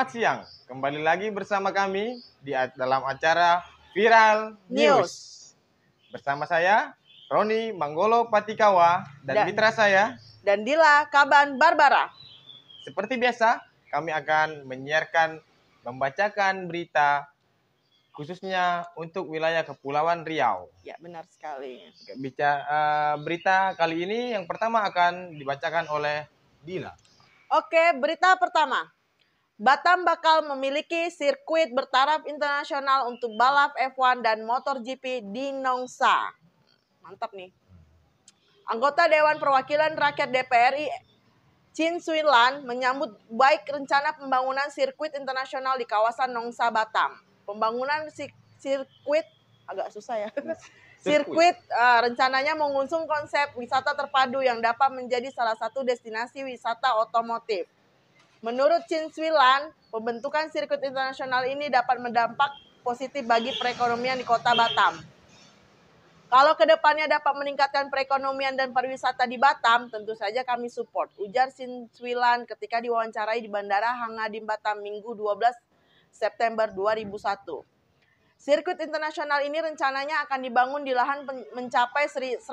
Selamat siang, kembali lagi bersama kami dalam acara Viral News. Bersama saya, Roni Manggolo Patikawa, dan mitra saya, dan Dila Kaban Barbara. Seperti biasa, kami akan membacakan berita khususnya untuk wilayah Kepulauan Riau. Ya, benar sekali. Berita kali ini yang pertama akan dibacakan oleh Dila. Oke, berita pertama. Batam bakal memiliki sirkuit bertaraf internasional untuk balap F1 dan MotoGP di Nongsa. Mantap nih. Anggota Dewan Perwakilan Rakyat DPRI Chin Swee-lan menyambut baik rencana pembangunan sirkuit internasional di kawasan Nongsa, Batam. Pembangunan sirkuit agak susah ya. Sirkuit rencananya mengusung konsep wisata terpadu yang dapat menjadi salah satu destinasi wisata otomotif. Menurut Chin Swee-lan, pembentukan sirkuit internasional ini dapat berdampak positif bagi perekonomian di kota Batam. Kalau kedepannya dapat meningkatkan perekonomian dan pariwisata di Batam, tentu saja kami support, ujar Chin Swee-lan ketika diwawancarai di Bandara Hang Nadiem Batam Minggu 12 September 2001. Sirkuit internasional ini rencananya akan dibangun di lahan mencapai 154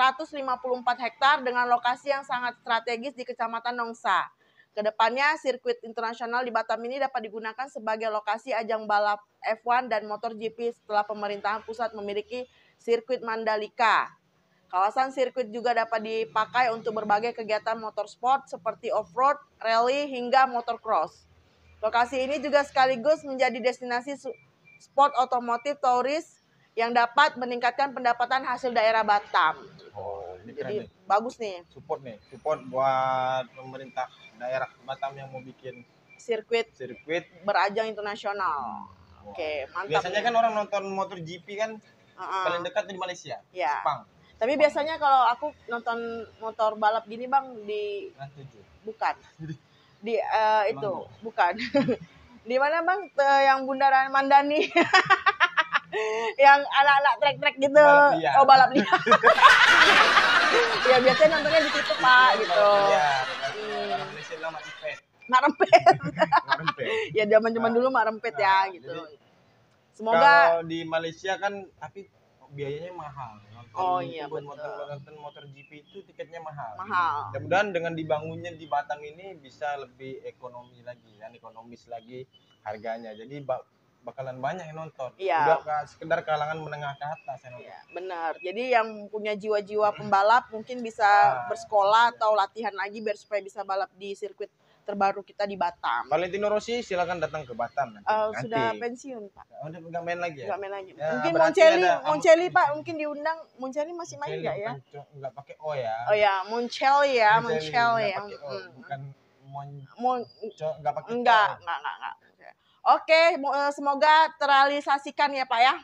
hektar dengan lokasi yang sangat strategis di Kecamatan Nongsa. Kedepannya, sirkuit internasional di Batam ini dapat digunakan sebagai lokasi ajang balap F1 dan MotoGP setelah pemerintahan pusat memiliki sirkuit Mandalika. Kawasan sirkuit juga dapat dipakai untuk berbagai kegiatan motorsport seperti off-road, rally, hingga motocross. Lokasi ini juga sekaligus menjadi destinasi sport otomotif turis yang dapat meningkatkan pendapatan hasil daerah Batam. Oh, ini jadi keren nih. Bagus nih. Support buat pemerintah daerah Batam yang mau bikin sirkuit berajang internasional. Wow. Oke, mantap. Biasanya kan orang nonton MotoGP kan paling dekat di Malaysia, ya. Jepang. Tapi biasanya kalau aku nonton motor balap gini Bang di bukan di itu bukan di mana Bang yang Bundaran Mandani yang anak-anak trek-trek gitu. Balap liar. Ya biasanya nontonnya di situ Pak gitu. Mak Rempet. Ya zaman-zaman dulu Mak Rempet ya gitu. Semoga kalau di Malaysia kan tapi biayanya mahal. Nonton MotoGP itu tiketnya mahal. Mudah-mudahan dengan dibangunnya di Batam ini bisa lebih ekonomis lagi harganya. Jadi bakalan banyak yang nonton. Iya. Udah sekedar kalangan menengah ke atas yang nonton. Iya, benar. Jadi yang punya jiwa-jiwa pembalap mungkin bisa bersekolah atau latihan lagi biar supaya bisa balap di sirkuit terbaru kita di Batam. Valentino Rossi silakan datang ke Batam nanti. Sudah pensiun Pak. Udah nggak main lagi ya? Nggak main lagi. Ya, mungkin Moncelli Pak, mungkin diundang. Moncelli masih main nggak ya? Nggak pakai O ya. Oh ya, Moncelli ya. Bukan nggak pakai. Enggak. Oke, semoga terrealisasikan ya Pak ya.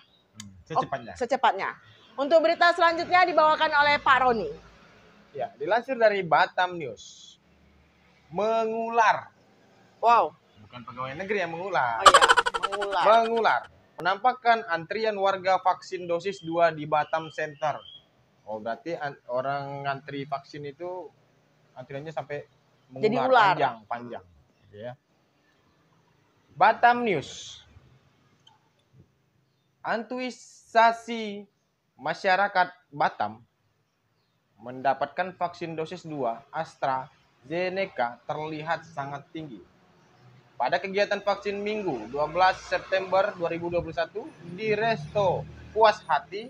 Secepatnya. Untuk berita selanjutnya dibawakan oleh Pak Roni. Ya, dilansir dari Batam News. Mengular. Wow. Bukan pegawai negeri yang mengular. Oh iya, mengular. Menampakkan antrian warga vaksin dosis 2 di Batam Center. Oh, berarti orang ngantri vaksin itu antriannya sampai mengular. Jadi panjang. Ya. Batam News. Antusiasi masyarakat Batam mendapatkan vaksin dosis 2 AstraZeneca terlihat sangat tinggi. Pada kegiatan vaksin Minggu 12 September 2021 di Resto Puas Hati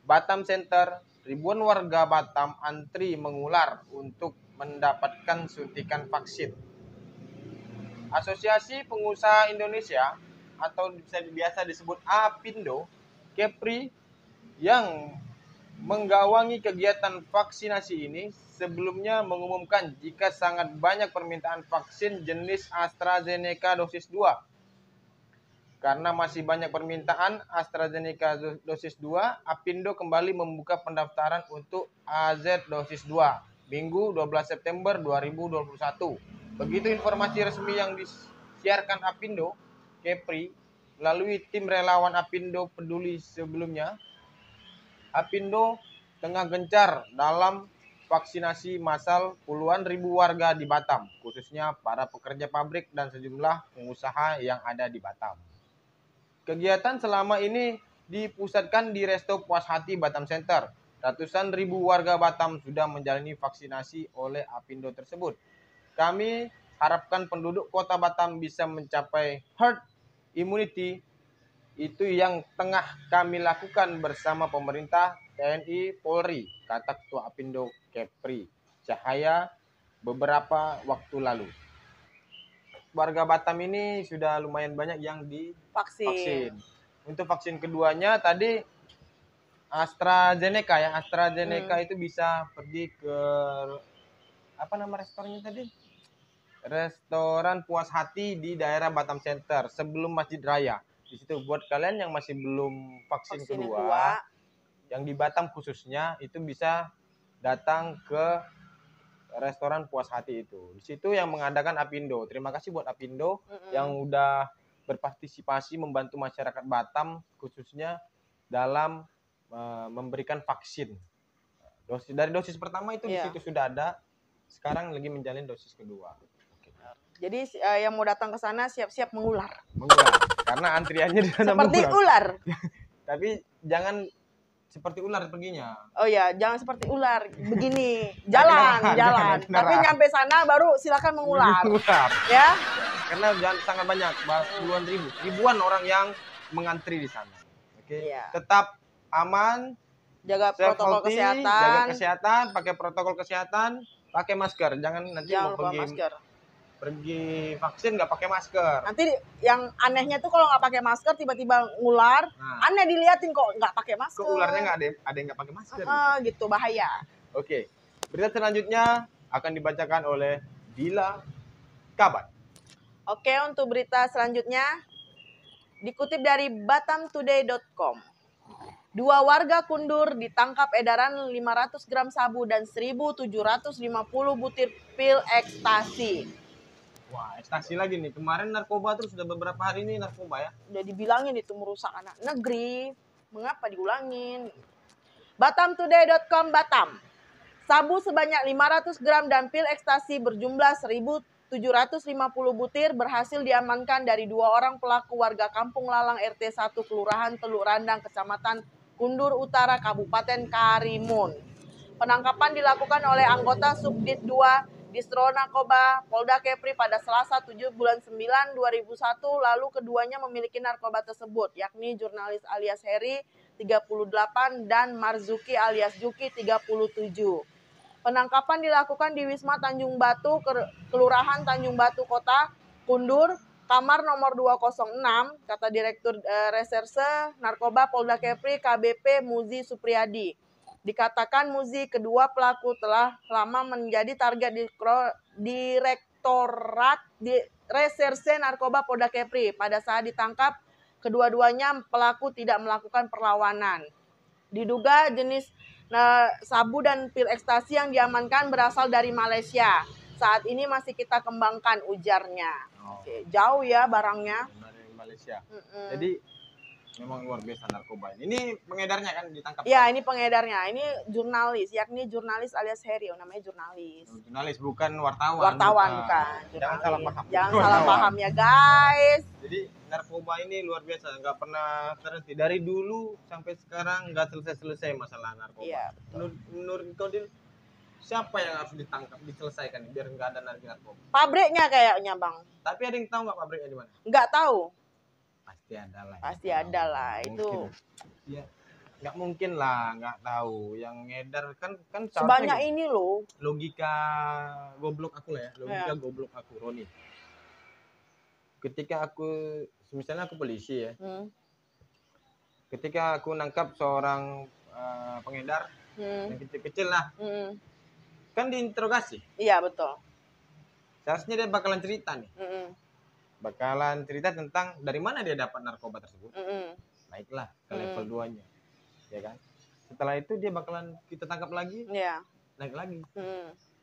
Batam Center, ribuan warga Batam antri mengular untuk mendapatkan suntikan vaksin. Asosiasi Pengusaha Indonesia atau biasa disebut APindo, Kepri yang menggawangi kegiatan vaksinasi ini sebelumnya mengumumkan jika sangat banyak permintaan vaksin jenis AstraZeneca dosis 2. Karena masih banyak permintaan AstraZeneca dosis 2, APindo kembali membuka pendaftaran untuk AZ dosis 2 Minggu 12 September 2021. Begitu informasi resmi yang disiarkan APindo, Kepri, melalui tim relawan APindo Peduli sebelumnya. APindo tengah gencar dalam vaksinasi massal puluhan ribu warga di Batam, khususnya para pekerja pabrik dan sejumlah pengusaha yang ada di Batam. Kegiatan selama ini dipusatkan di Resto Puas Hati Batam Center. Ratusan ribu warga Batam sudah menjalani vaksinasi oleh Apindo tersebut. Kami harapkan penduduk kota Batam bisa mencapai herd immunity, itu yang tengah kami lakukan bersama pemerintah, TNI, Polri, kata Ketua Apindo Kepri Cahaya beberapa waktu lalu. Warga Batam ini sudah lumayan banyak yang divaksin. Untuk vaksin keduanya tadi AstraZeneca ya. AstraZeneca itu bisa pergi ke apa nama restorannya tadi? Restoran Puas Hati di daerah Batam Center sebelum Masjid Raya. Di situ buat kalian yang masih belum vaksin kedua, yang di Batam khususnya itu bisa datang ke restoran Puas Hati itu. Di situ yang mengadakan Apindo. Terima kasih buat Apindo yang udah berpartisipasi membantu masyarakat Batam khususnya dalam memberikan vaksin. Dari dosis pertama itu di situ sudah ada. Sekarang lagi menjalin dosis kedua. Jadi yang mau datang ke sana siap-siap mengular. Karena antriannya di sana seperti ular. Tapi jangan seperti ular perginya. Oh ya, jangan seperti ular. Begini, jalan. Tapi nyampe sana baru silakan mengular. Ya. Karena sangat banyak, puluhan ribuan orang yang mengantri di sana. Oke. Tetap aman, jaga protokol kesehatan, pakai protokol kesehatan, pakai masker. Jangan nanti mau pergi vaksin nggak pakai masker. Nanti yang anehnya tuh kalau nggak pakai masker tiba-tiba ngular, aneh diliatin kok nggak pakai masker. Kok ularnya nggak ada yang nggak pakai masker. Gitu bahaya. Oke, berita selanjutnya akan dibacakan oleh Dila Kabat. Oke, untuk berita selanjutnya dikutip dari batamtoday.com. 2 warga Kundur ditangkap edaran 500 gram sabu dan 1.750 butir pil ekstasi. Wah, ekstasi lagi nih. Kemarin narkoba terus sudah beberapa hari ini narkoba ya. Udah dibilangin itu merusak anak negeri. Mengapa diulangin? Batamtoday.com Batam. Sabu sebanyak 500 gram dan pil ekstasi berjumlah 1.750 butir berhasil diamankan dari 2 orang pelaku warga Kampung Lalang RT 1 Kelurahan Teluk Randang, Kecamatan Kundur Utara, Kabupaten Karimun. Penangkapan dilakukan oleh anggota Subdit 2 Distro Narkoba Polda Kepri pada Selasa 7 bulan 9 2001 lalu keduanya memiliki narkoba tersebut, yakni jurnalis alias Heri 38 dan Marzuki alias Juki 37. Penangkapan dilakukan di Wisma Tanjung Batu, Kelurahan Tanjung Batu Kota Kundur, kamar nomor 206, kata Direktur Reserse Narkoba Polda Kepri KBP Muzi Supriyadi. Dikatakan Muzi, kedua pelaku telah lama menjadi target Direktorat Reserse Narkoba Polda Kepri. Pada saat ditangkap, kedua-duanya pelaku tidak melakukan perlawanan. Diduga jenis sabu dan pil ekstasi yang diamankan berasal dari Malaysia. Saat ini masih kita kembangkan, ujarnya. Oke, jauh ya barangnya. Dari Malaysia. Jadi memang luar biasa narkoba ini. Ini pengedarnya kan ditangkap. Ya, ini pengedarnya. Ini jurnalis, yakni jurnalis alias Heri. Namanya jurnalis. Jurnalis bukan wartawan. Wartawan bukan. Jangan salah paham. Jangan salah paham ya guys. Jadi narkoba ini luar biasa, nggak pernah terhenti. Dari dulu sampai sekarang nggak selesai masalah narkoba. Iya. Menurut kau, siapa yang harus ditangkap, diselesaikan biar nggak ada narkoba? Pabriknya kayaknya, Bang. Tapi ada yang tahu nggak pabriknya di mana? Nggak tahu. Pasti ada lah. Itu. Ya, nggak mungkin lah nggak tahu. Yang ngedar kan sebanyak ini loh. Logika goblok aku lah ya. Goblok aku, Roni. Ketika misalnya aku polisi ya. Ketika aku nangkap seorang pengedar yang kecil-kecil lah. Kan diinterogasi. Iya, betul. Seharusnya dia bakalan cerita nih. Bakalan cerita tentang dari mana dia dapat narkoba tersebut. Naiklah ke level 2-nya. Ya kan? Setelah itu dia bakalan kita tangkap lagi. Naik lagi.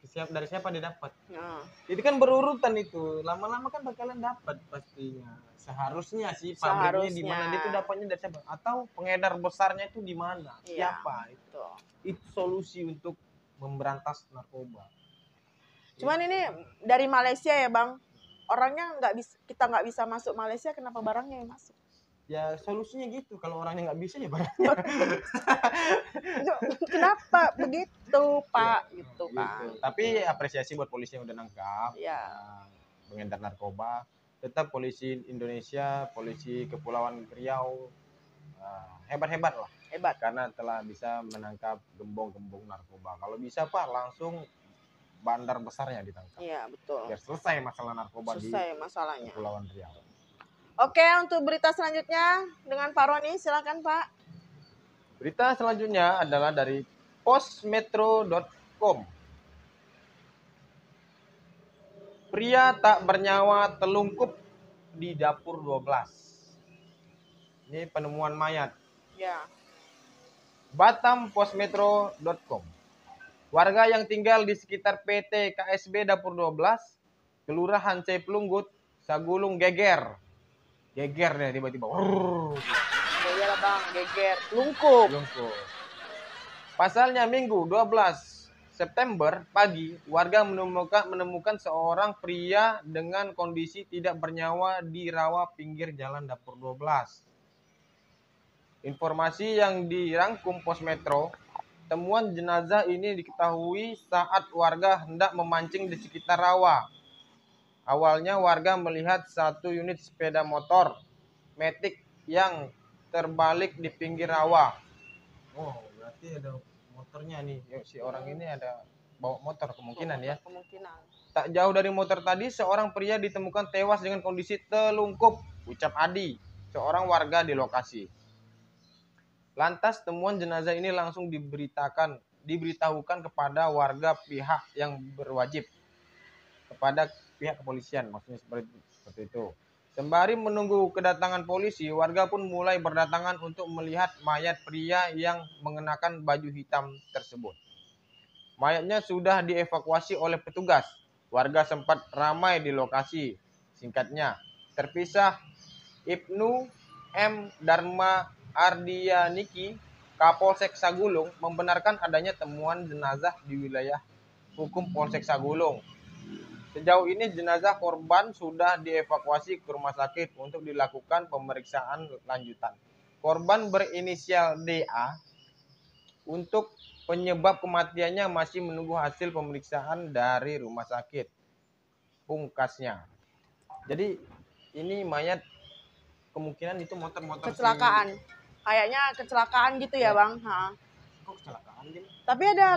Dari siapa dia dapat? Itu kan berurutan itu. Lama-lama kan bakalan dapat pastinya. Seharusnya sih pabriknya di mana dia tuh dapatnya dari siapa? Atau pengedar besarnya itu di mana? Siapa? Itu solusi untuk memberantas narkoba. Cuman ini dari Malaysia ya Bang, orangnya kita nggak bisa masuk Malaysia, kenapa barangnya yang masuk? Ya solusinya gitu, kalau orangnya nggak bisa ya barangnya. Kenapa begitu Pak? Gitu Gitu. kan. Tapi apresiasi buat polisi yang udah nangkap Ya. pengedar narkoba. Tetap polisi Indonesia, polisi Kepulauan Riau hebat-hebat lah. Hebat. Karena telah bisa menangkap gembong-gembong narkoba. Kalau bisa Pak, langsung bandar besarnya ditangkap. Iya betul. Biar selesai masalah narkoba Selesai di masalahnya. Kepulauan Riau. Oke, untuk berita selanjutnya dengan Pak Roni, silakan Pak. Berita selanjutnya adalah dari postmetro.com. Pria tak bernyawa telungkup di dapur 12. Ini penemuan mayat. Ya. Batam postmetro.com. Warga yang tinggal di sekitar PT KSB Dapur 12, Kelurahan Ceplunggut, Sagulung geger. Geger deh tiba-tiba. Ya lah Bang, geger, lungkup. Pasalnya Minggu 12 September pagi, warga menemukan seorang pria dengan kondisi tidak bernyawa di rawa pinggir jalan Dapur 12. Informasi yang dirangkum Pos Metro, temuan jenazah ini diketahui saat warga hendak memancing di sekitar rawa. Awalnya warga melihat satu unit sepeda motor Matic yang terbalik di pinggir rawa. Oh, berarti ada motornya nih. Si orang ini ada bawa motor kemungkinan ya. Kemungkinan. Tak jauh dari motor tadi, seorang pria ditemukan tewas dengan kondisi telungkup, ucap Adi, seorang warga di lokasi. Lantas temuan jenazah ini langsung diberitahukan kepada warga pihak yang berwajib, kepada pihak kepolisian, maksudnya seperti itu. Sembari menunggu kedatangan polisi, warga pun mulai berdatangan untuk melihat mayat pria yang mengenakan baju hitam tersebut. Mayatnya sudah dievakuasi oleh petugas. Warga sempat ramai di lokasi. Singkatnya, terpisah Ibnu M. Dharma Ardianiki, Kapolsek Sagulung, membenarkan adanya temuan jenazah di wilayah hukum Polsek Sagulung. Sejauh ini jenazah korban sudah dievakuasi ke rumah sakit untuk dilakukan pemeriksaan lanjutan. Korban berinisial DA. Untuk penyebab kematiannya masih menunggu hasil pemeriksaan dari rumah sakit. Pungkasnya. Jadi ini mayat kemungkinan itu motor-motor kecelakaan. Kayaknya kecelakaan gitu ya, Bang. Ha. Kok kecelakaan gitu? Tapi ada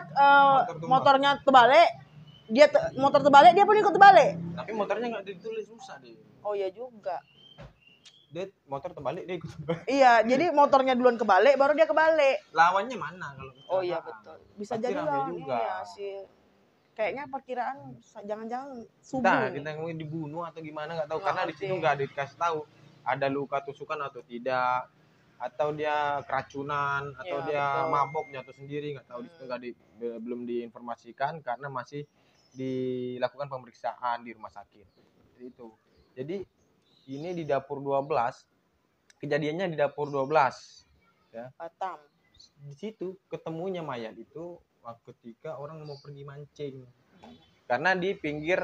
motornya terbalik. Motor terbalik, dia pun ikut terbalik. Tapi motornya nggak ditulis, susah deh. Oh iya juga. Dia motor terbalik, dia ikut terbalik. Iya, jadi motornya duluan kebalik, baru dia kebalik. Lawannya mana kalau kecelakaan? Oh iya betul. Bisa Pasti jadi lawan juga. iya sih. Kayaknya perkiraan jangan-jangan subuh. Nah, kita ngomongin dibunuh atau gimana nggak tahu, karena di situ nggak dikasih tahu ada luka tusukan atau tidak, atau dia keracunan, atau Ya, dia betul. mabok jatuh sendiri, nggak tahu. Di situ belum diinformasikan karena masih dilakukan pemeriksaan di rumah sakit. Itu. Jadi ini di dapur 12, kejadiannya di dapur 12 ya. Batam. Di situ ketemunya mayat itu ketika orang mau pergi mancing. Karena di pinggir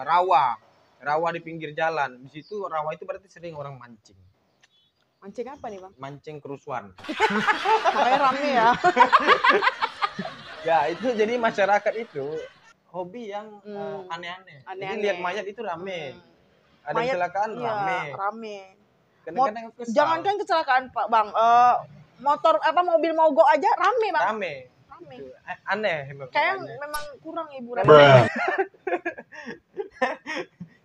rawa di pinggir jalan. Di situ rawa itu berarti sering orang mancing. Mancing apa nih, Bang? Mancing kerusuhan. Makanya rame ya. Ya, itu jadi masyarakat itu hobi yang aneh-aneh. Jadi Aneh-aneh. lihat mayat itu rame. Ada Mayat, kecelakaan iya, rame. rame. Kadang-kadang kesal. Jangankan kecelakaan, Pak, Bang. Mobil mogok aja rame, Bang. Rame. Rame. Itu aneh. Kayak makanya. memang kurang hiburan.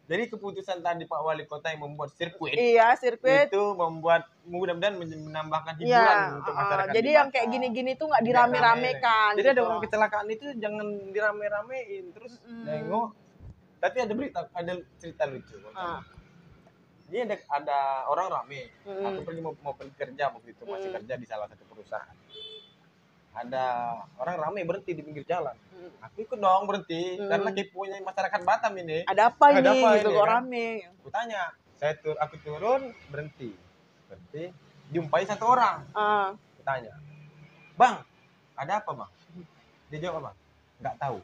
Jadi keputusan tadi Pak Wali Kota yang membuat sirkuit Iya, sirkuit. itu membuat mudah-mudahan menambahkan hiburan Iya, untuk masyarakat. jadi di yang Batam. kayak gini-gini tuh nggak dirame-ramekan. Jadi ada gitu. orang kecelakaan itu jangan dirame-ramein terus nengok. Tapi ada cerita lucu. Ini ada orang rame. Aku pergi mau pergi kerja waktu itu, masih kerja di salah satu perusahaan. Ada orang rame berhenti di pinggir jalan. Aku ikut dong berhenti karena keponya masyarakat Batam ini. Ada apa Ada ini apa gitu ini, kok kan? rame. Aku tanya, aku turun berhenti, jumpai satu orang. Aku tanya, Bang, ada apa Bang? Dia jawab apa? Nggak tahu.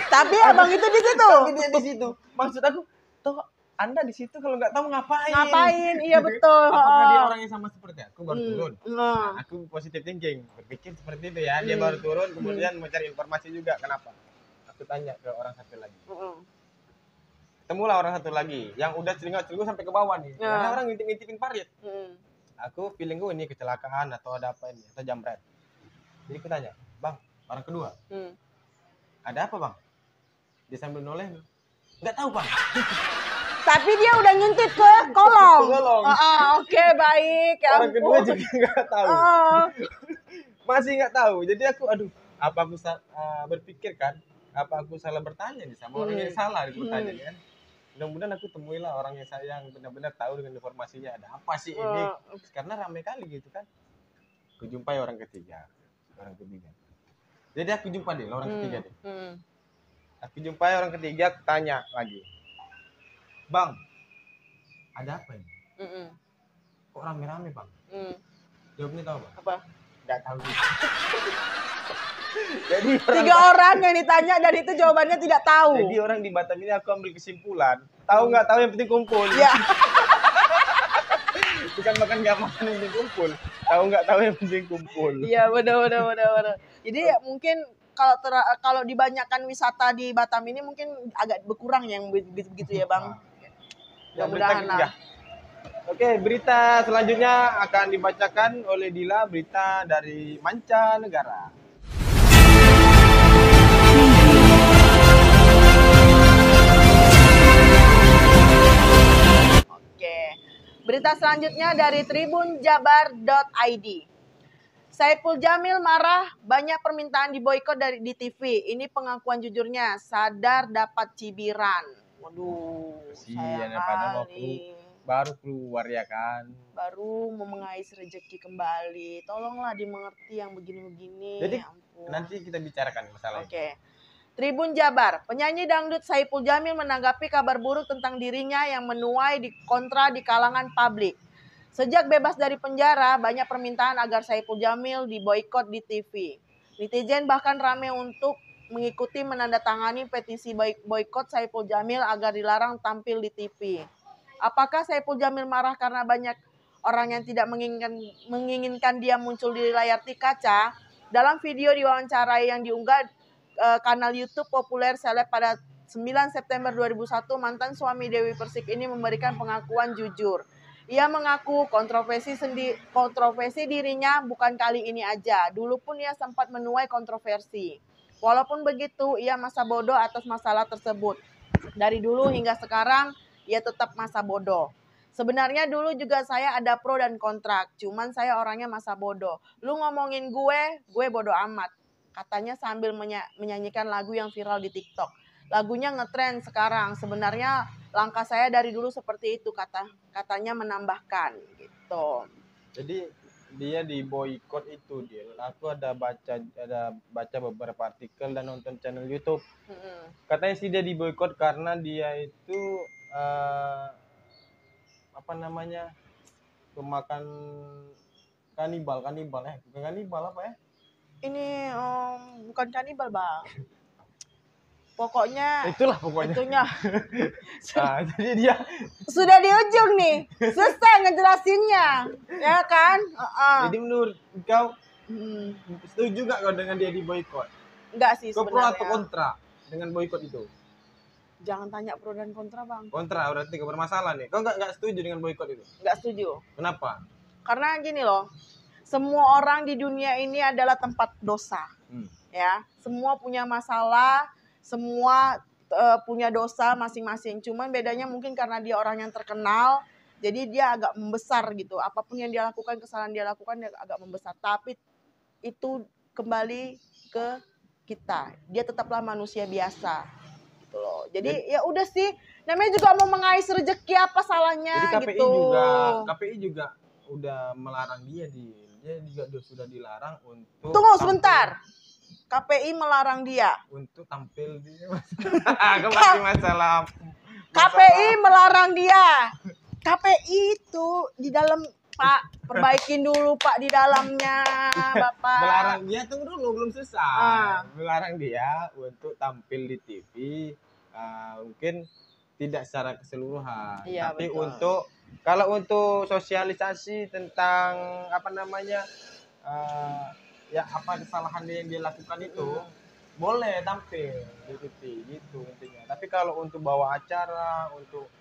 Tapi abang itu di situ. Tapi dia di situ. Maksud aku, toh Anda di situ kalau nggak tahu ngapain? Ngapain? Iya betul. Apakah dia orang yang sama seperti aku baru turun? Nah. Aku positive thinking, berpikir seperti itu ya. Dia baru turun, kemudian mencari informasi juga. Kenapa? Aku tanya ke orang satu lagi. Ketemulah orang satu lagi yang udah celingak-celinguk sampai ke bawah nih. Karena orang ngintip-ngintipin parit. Aku feeling gue ini kecelakaan atau ada apa ini atau jambret. Jadi aku tanya, Bang, orang kedua, ada apa Bang? Dia sambil noleh, nggak tahu Bang. Tapi dia udah nyuntit ke kolong. Oke, baik. Ya orang kedua juga nggak tahu. Masih nggak tahu. Jadi aku, aduh, apa aku berpikir kan? Apa aku salah bertanya nih sama orang yang salah bertanya kan? Mudah-mudahan aku temuilah orang yang benar-benar tahu dengan informasinya ada apa sih ini. Karena ramai kali gitu kan. Aku jumpai orang ketiga. Jadi aku jumpa deh orang ketiga deh. Aku jumpai orang ketiga, aku tanya lagi. Bang, ada apa ini? Kok rame-rame Bang? Jawabnya tahu Bang? Apa? Nggak tahu. Jadi 3 orang yang ditanya dan itu jawabannya tidak tahu. Jadi orang di Batam ini aku ambil kesimpulan, tahu nggak tahu yang penting kumpul. Ya. Bukan makan nggak makan yang penting kumpul. Tahu nggak tahu yang penting kumpul. Iya benar. Jadi mungkin kalau dibanyakan wisata di Batam ini mungkin agak berkurang yang begitu ya Bang. Mudah-mudahan lah. Oke, berita selanjutnya akan dibacakan oleh Dila, berita dari mancanegara. Berita selanjutnya dari tribunjabar.id. Saipul Jamil marah, banyak permintaan diboikot di TV. Ini pengakuan jujurnya, sadar dapat cibiran. Waduh, sayang kali. Baru keluar ya kan. Baru mau mengais rezeki kembali. Tolonglah dimengerti yang begini-begini. Jadi ampun. Nanti kita bicarakan masalah Oke. Tribun Jabar, penyanyi dangdut Saipul Jamil menanggapi kabar buruk tentang dirinya yang menuai kontra di kalangan publik. Sejak bebas dari penjara, banyak permintaan agar Saipul Jamil diboikot di TV. Netizen bahkan ramai untuk mengikuti menandatangani petisi boikot Saipul Jamil agar dilarang tampil di TV. Apakah Saipul Jamil marah karena banyak orang yang tidak menginginkan dia muncul di layar kaca? Dalam video diwawancarai yang diunggah kanal YouTube populer seleb pada 9 September 2001, mantan suami Dewi Persik ini memberikan pengakuan jujur. Ia mengaku kontroversi dirinya bukan kali ini aja. Dulu pun ia sempat menuai kontroversi. Walaupun begitu, ia masa bodoh atas masalah tersebut. Dari dulu hingga sekarang, ia tetap masa bodoh. Sebenarnya dulu juga saya ada pro dan kontra, cuman saya orangnya masa bodoh. Lu ngomongin gue bodoh amat. Katanya sambil menyanyikan lagu yang viral di TikTok. Lagunya ngetren sekarang. Sebenarnya langkah saya dari dulu seperti itu, katanya menambahkan gitu. Jadi dia diboikot itu dia. Aku ada baca beberapa artikel dan nonton channel YouTube. Katanya sih dia diboikot karena dia itu pemakan kanibal bukan kanibal apa ya? Ini bukan kanibal Bang. Pokoknya itunya. Jadi dia sudah di ujung nih, susah ngejelasinnya, ya kan? Jadi menurut kau setuju gak kau dengan dia diboikot? Enggak sih kau sebenarnya. Pro atau kontra dengan boikot itu? Jangan tanya pro dan kontra Bang. Kontra berarti kau bermasalah nih. Kau nggak setuju dengan boikot itu? Nggak setuju. Kenapa? Karena gini loh, semua orang di dunia ini adalah tempat dosa, ya. Semua punya masalah, semua punya dosa masing-masing. Cuman bedanya mungkin karena dia orang yang terkenal, jadi dia agak membesar gitu. Apapun yang dia lakukan, kesalahan dia lakukan dia agak membesar. Tapi itu kembali ke kita. Dia tetaplah manusia biasa, gitu loh. Jadi ya udah sih, namanya juga mau mengais rezeki, apa salahnya? Jadi KPI juga udah melarang dia juga sudah dilarang untuk. Tunggu sebentar. KPI melarang dia untuk tampil di masalah. KPI melarang dia. KPI itu di dalam Perbaikin dulu Pak di dalamnya, Bapak. Melarang dia, tunggu dulu, belum selesai. Melarang dia untuk tampil di TV, mungkin tidak secara keseluruhan. Iya, Tapi betul. kalau untuk sosialisasi tentang apa namanya, ya apa kesalahan yang dia lakukan itu, boleh tampil di TV gitu intinya. Tapi kalau untuk bawa acara, untuk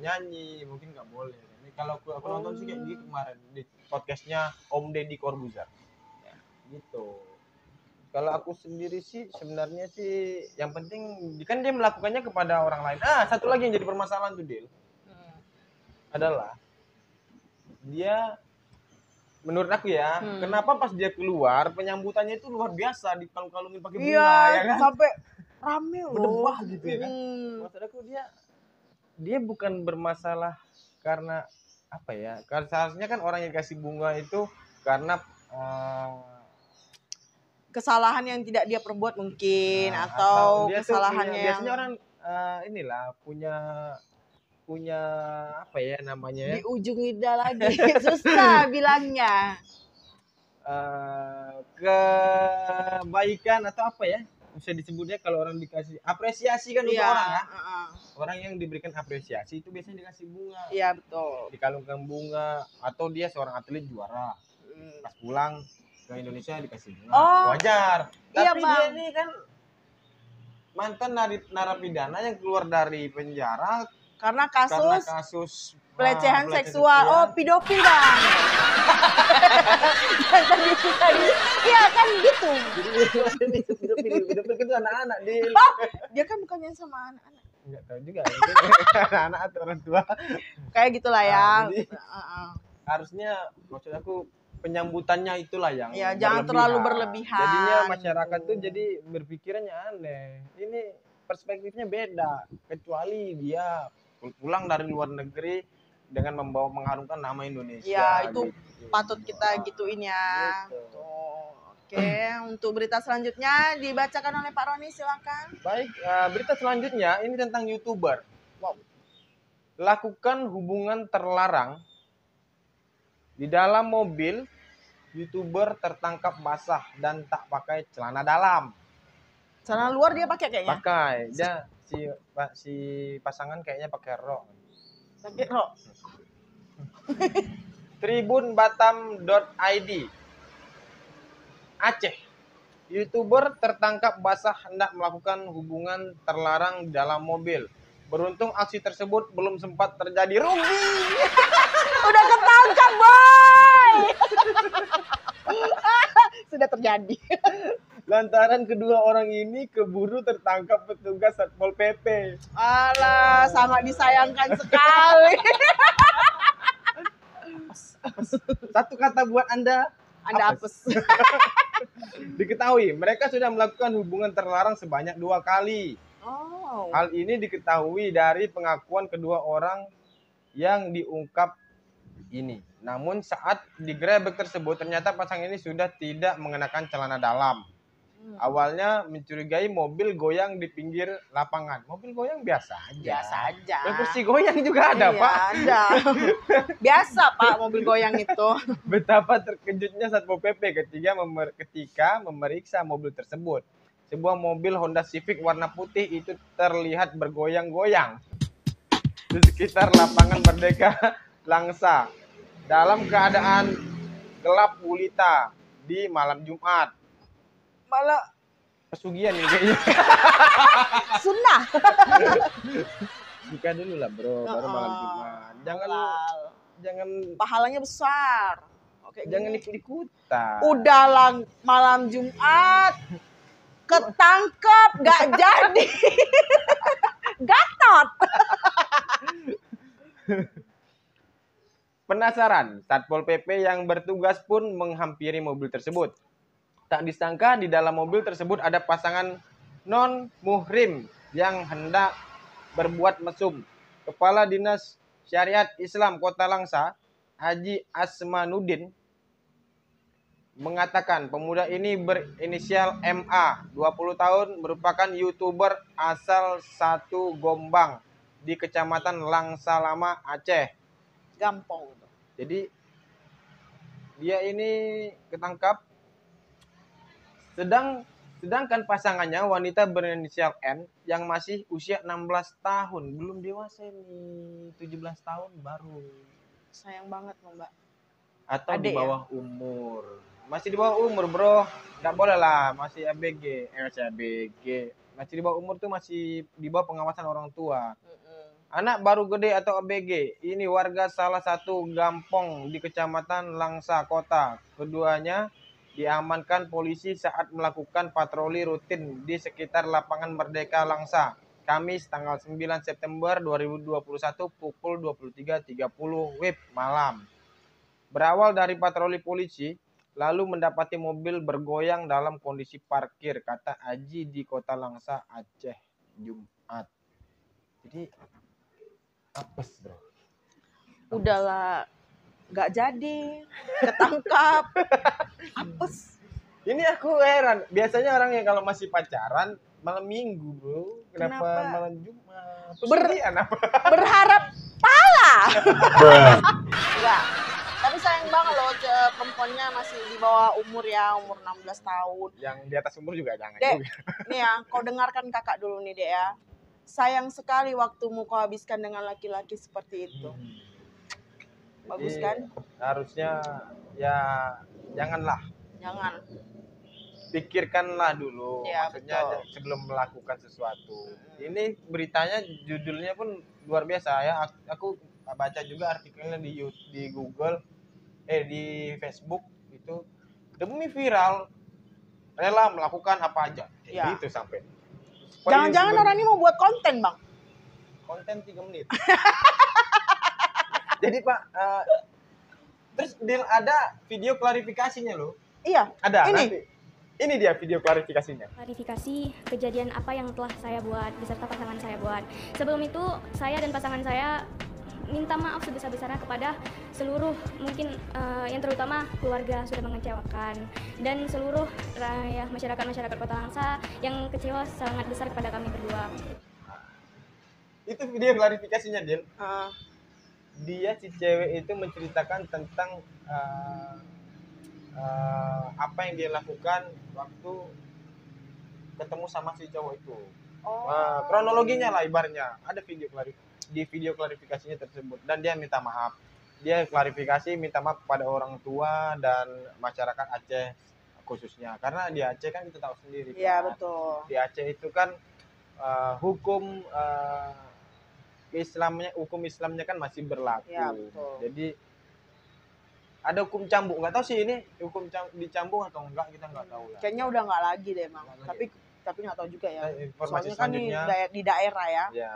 nyanyi mungkin nggak boleh. Ini kalau aku nonton sih kayak gitu kemarin di podcastnya Om Deddy Corbuzier. Ya, gitu. Kalau aku sendiri sih sebenarnya sih yang penting kan dia melakukannya kepada orang lain. Satu lagi yang jadi permasalahan tuh Dil adalah dia, menurut aku ya, kenapa pas dia keluar penyambutannya itu luar biasa, dikalung-kalungin pakai bunga, Iya, ya kan? sampai rame loh. Berdebah gitu ya kan? Maksud aku dia bukan bermasalah karena apa ya? Karena seharusnya kan orang yang kasih bunga itu karena kesalahan yang tidak dia perbuat mungkin, atau atau dia kesalahannya tuh biasanya orang inilah punya apa ya namanya ya? di ujung lidah lagi. Susah bilangnya. Kebaikan atau apa ya? Bisa disebutnya kalau orang dikasih apresiasi kan untuk orang ya. Orang yang diberikan apresiasi itu biasanya dikasih bunga. Iya, betul. Dikalungkan bunga, atau dia seorang atlet juara. Pas pulang ke Indonesia dikasih bunga. Wajar. Iya, Tapi Bang. dia ini kan mantan narapidana yang keluar dari penjara Karena karena kasus kasus pelecehan seksual. Pedofil Bang. Iya kan gitu. Jadi pedofil itu anak-anak Dia kan bukannya sama anak-anak. Enggak tahu juga. Anak-anak atau orang tua. Kayak gitulah ya. Jadi, harusnya maksud aku penyambutannya itulah yang ya, jangan terlalu berlebihan. Jadinya masyarakat tuh jadi berpikirannya aneh. Ini perspektifnya beda. Kecuali dia pulang dari luar negeri dengan mengharumkan nama Indonesia. Ya, itu gitu. patut kita gituin ya. Gitu. Oke, untuk berita selanjutnya dibacakan oleh Pak Roni, silakan. Baik, berita selanjutnya ini tentang YouTuber. Wow. Lakukan hubungan terlarang di dalam mobil. YouTuber tertangkap basah dan tak pakai celana dalam. Celana luar dia pakai kayaknya. Pakai. Dia si pasangan kayaknya pakai rok. Pakai rok. Tribunbatam.id Aceh. YouTuber tertangkap basah hendak melakukan hubungan terlarang dalam mobil. Beruntung aksi tersebut belum sempat terjadi. Rugi. Udah ketangkap, boy. Sudah terjadi. Lantaran kedua orang ini keburu tertangkap petugas Satpol PP. Alah, sangat disayangkan sekali. Satu kata buat Anda. Ada apes. Diketahui mereka sudah melakukan hubungan terlarang sebanyak 2 kali. Hal ini diketahui dari pengakuan kedua orang yang diungkap ini. Namun saat digerebek tersebut ternyata pasangan ini sudah tidak mengenakan celana dalam. Awalnya mencurigai mobil goyang di pinggir lapangan. Mobil goyang biasa aja. Biasa aja. Kursi goyang juga ada, Pak. Ada. Biasa, Pak, mobil goyang itu. Betapa terkejutnya Satpol PP ketika memeriksa mobil tersebut. Sebuah mobil Honda Civic warna putih itu terlihat bergoyang-goyang di sekitar lapangan Merdeka Langsa dalam keadaan gelap gulita di malam Jumat. Malah pesugihan ini kayaknya. Sunnah. Buka dulu lah bro, baru malam Jumat. Jangan pahalanya besar. Oke, jangan ikut-ikutan. Udah malam Jumat ketangkep gak jadi. Gatot. Penasaran, Satpol PP yang bertugas pun menghampiri mobil tersebut. Tak disangka di dalam mobil tersebut ada pasangan non-muhrim yang hendak berbuat mesum. Kepala Dinas Syariat Islam Kota Langsa, Haji Asmanuddin, mengatakan pemuda ini berinisial MA, 20 tahun, merupakan YouTuber asal Satu Gombang di Kecamatan Langsa Lama, Aceh. Gampang. Jadi dia ini ketangkap. Sedangkan pasangannya wanita berinisial N yang masih usia 16 tahun, belum dewasa ini, 17 tahun baru. Sayang banget loh Mbak. Atau di Adik ya? bawah umur. Masih di bawah umur, Bro. Nggak boleh lah, masih ABG. Masih ABG. Masih di bawah umur tuh masih di bawah pengawasan orang tua. Anak baru gede atau ABG. Ini warga salah satu gampong di Kecamatan Langsa Kota. Keduanya diamankan polisi saat melakukan patroli rutin di sekitar lapangan Merdeka Langsa, Kamis tanggal 9 September 2021 pukul 23.30 WIB malam. Berawal dari patroli polisi, lalu mendapati mobil bergoyang dalam kondisi parkir, kata Aji di Kota Langsa, Aceh, Jumat. Jadi, apes bro. Udahlah, nggak jadi, ketangkap. Apes. Ini aku heran. Biasanya orang yang kalau masih pacaran malam minggu bro. Kenapa malam Jumat? Apa? Berharap pala. Enggak. Tapi sayang banget loh, perempuannya masih di bawah umur ya, umur 16 tahun. Yang di atas umur juga jangan Dek, juga. nih ya, kau dengarkan kakak dulu nih Dek ya. Sayang sekali waktumu kau habiskan dengan laki-laki seperti itu. Bagus Jadi, kan? Harusnya ya janganlah. Jangan. Pikirkanlah dulu, Ya, maksudnya betul. sebelum melakukan sesuatu. Ini beritanya judulnya pun luar biasa ya. Aku baca juga artikelnya di Google, di Facebook itu, demi viral rela melakukan apa aja. Ya. Gitu sampai. Jangan-jangan orang ini mau buat konten bang? Konten 3 menit. Jadi Pak, terus ada video klarifikasinya loh. Iya. Ada. Ini. Nanti. Ini dia video klarifikasinya. Klarifikasi kejadian apa yang telah saya buat beserta pasangan saya buat. Sebelum itu saya dan pasangan saya minta maaf sebesar-besarnya kepada seluruh mungkin yang terutama keluarga sudah mengecewakan dan seluruh masyarakat Kota Langsa yang kecewa sangat besar kepada kami berdua. Itu video klarifikasinya, Del. Ah. Dia si cewek itu menceritakan tentang apa yang dia lakukan waktu ketemu sama si cowok itu. Kronologinya lah ibaratnya. Ada di video klarifikasinya tersebut dan dia minta maaf. Dia klarifikasi minta maaf kepada orang tua dan masyarakat Aceh khususnya. Karena di Aceh kan kita tahu sendiri. Iya, kan? betul. Di Aceh itu kan hukum Islamnya kan masih berlaku. Ya, betul. Jadi ada hukum cambuk, nggak tahu sih ini hukum dicambuk atau enggak, kita nggak tahu lah. Kayaknya udah nggak lagi deh bang. Nggak lagi. Tapi nggak tahu juga ya. Informasi Soalnya kan selanjutnya di daerah ya. ya.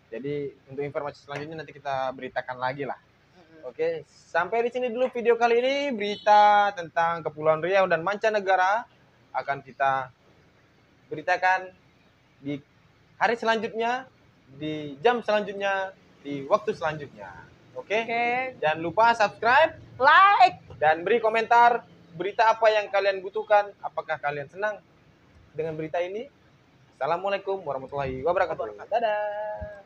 Jadi untuk informasi selanjutnya nanti kita beritakan lagi lah. Oke, sampai di sini dulu video kali ini. Berita tentang Kepulauan Riau dan mancanegara akan kita beritakan di hari selanjutnya, di jam selanjutnya, di waktu selanjutnya. Oke? Jangan lupa subscribe, Like, dan beri komentar berita apa yang kalian butuhkan. Apakah kalian senang dengan berita ini? Assalamualaikum warahmatullahi wabarakatuh. Dadah.